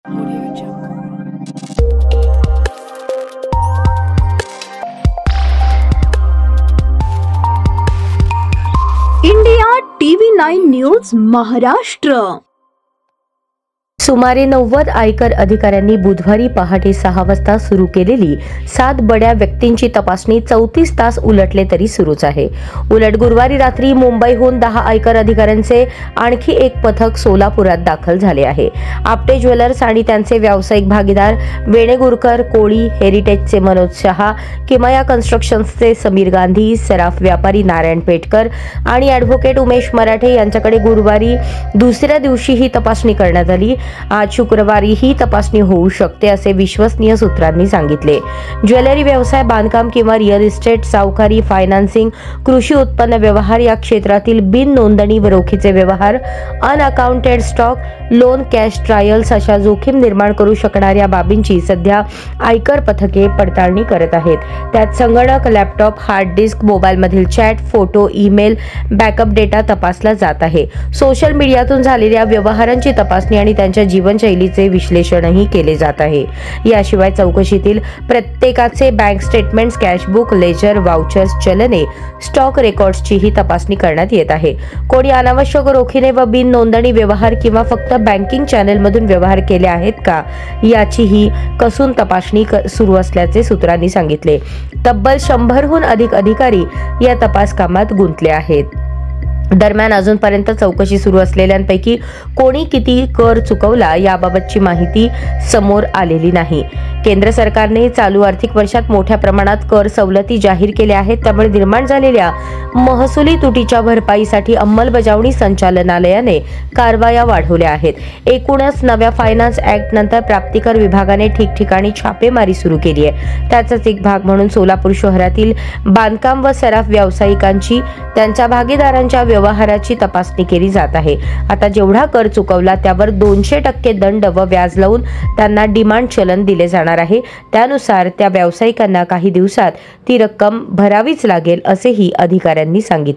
India TV9 news Maharashtra. सुमारे 90 आयकर अधिकाऱ्यांनी बुधवारी पहाटे 6 वाजता सुरू केलेली 7 बड्या व्यक्तींची तपासणी 34 तास उलटले तरी सुरूच आहे। उलट गुरुवारी रात्री मुंबईहून 10 आयकर अधिकाऱ्यांचे आणखी एक पथक सोलापुरात दाखल झाले आहे। आपटे ज्वेलर्स आणि त्यांचे व्यावसायिक भागीदार वेणेगुरकर, कोळी हेरिटेजचे मनोज शहा, किमया कन्स्ट्रक्शन्सचे समीर गांधी, सराफ व्यापारी नारायण पेटकर आणि ॲडव्होकेट उमेश मराठे यांच्याकडे गुरुवारी दुसऱ्या दिवशी ही तपासणी करण्यात आली। आज शुक्रवारी ही तपासणी होऊ शकते असे विश्वसनीय सूत्रांनी सांगितले। ज्वेलरी व्यवसाय, बांधकाम किंवा रिअल इस्टेट, सावकारी, फायनान्सिंग, कृषी उत्पन्न व्यवहार या क्षेत्रातील बिन नोंदणी व रोखीचे व्यवहार, unaccounted stock, loan, cash trials अशा जोखीम निर्माण करू शकणाऱ्या बाबींची सध्या आयकर पथके पडताळणी करत आहेत। त्यात संगणक, लॅपटॉप, हार्ड डिस्क, मोबाईलमधील chat, photo, email, backup data तपासला जात आहे। सोशल मीडियातून झालेल्या व्यवहारांची तपासणी आणि त्यांच्या जीवनशैलीचे विश्लेषणही केले जात आहे। याशिवाय चौकशीतील प्रत्येकाचे bank statements, cashbook, ledger, vouchers, चलने, स्टॉक रेकॉर्ड्सचीही तपासणी करण्यात येत आहे। कोणी अनावश्यक रोखीने व बिन नोंदणी व्यवहार किंवा फक्त बँकिंग चॅनेलमधून व्यवहार केले आहेत का याचीही कसून तपासणी सुरू असल्याचे सूत्रांनी सांगितले। तब्बल 100हून अधिक अधिकारी या तपास कामात गुंतले आहेत। दरम्यान अजूनपर्यंत चौकशी सुरू असलेल्यांपैकी कोणी किती कर चुकवला याबाबतची माहिती समोर आलेली नाही। केंद्र सरकारने चालू आर्थिक वर्षात मोठ्या प्रमाणात कर सवलती जाहीर केल्या आहेत, त्यामुळे निर्माण झालेल्या महसुली तुटीच्या भरपाईसाठी अंमलबजावणी संचालनालयाने कारवाया वाढवल्या आहेत। एकूणच नव्या फायनान्स ऍक्ट नंतर प्राप्तिकर विभागाने ठिकठिकाणी छापेमारी सुरू केली आहे। त्याचाच एक भाग म्हणून सोलापूर शहरातील बांधकाम व सराफ व्यावसायिकांची त्यांच्या भागीदारांच्या व्यवहाराची तपासणी केली जात आहे। आता जेवढा कर चुकवला त्यावर 200% दंड व व्याज लावून त्यांना डिमांड चलन दिले जाणार आहे। त्यानुसार त्या व्यावसायिकांना काही दिवसात ती रक्कम भरावीच लागेल असेही अधिकाऱ्यांनी सांगितले।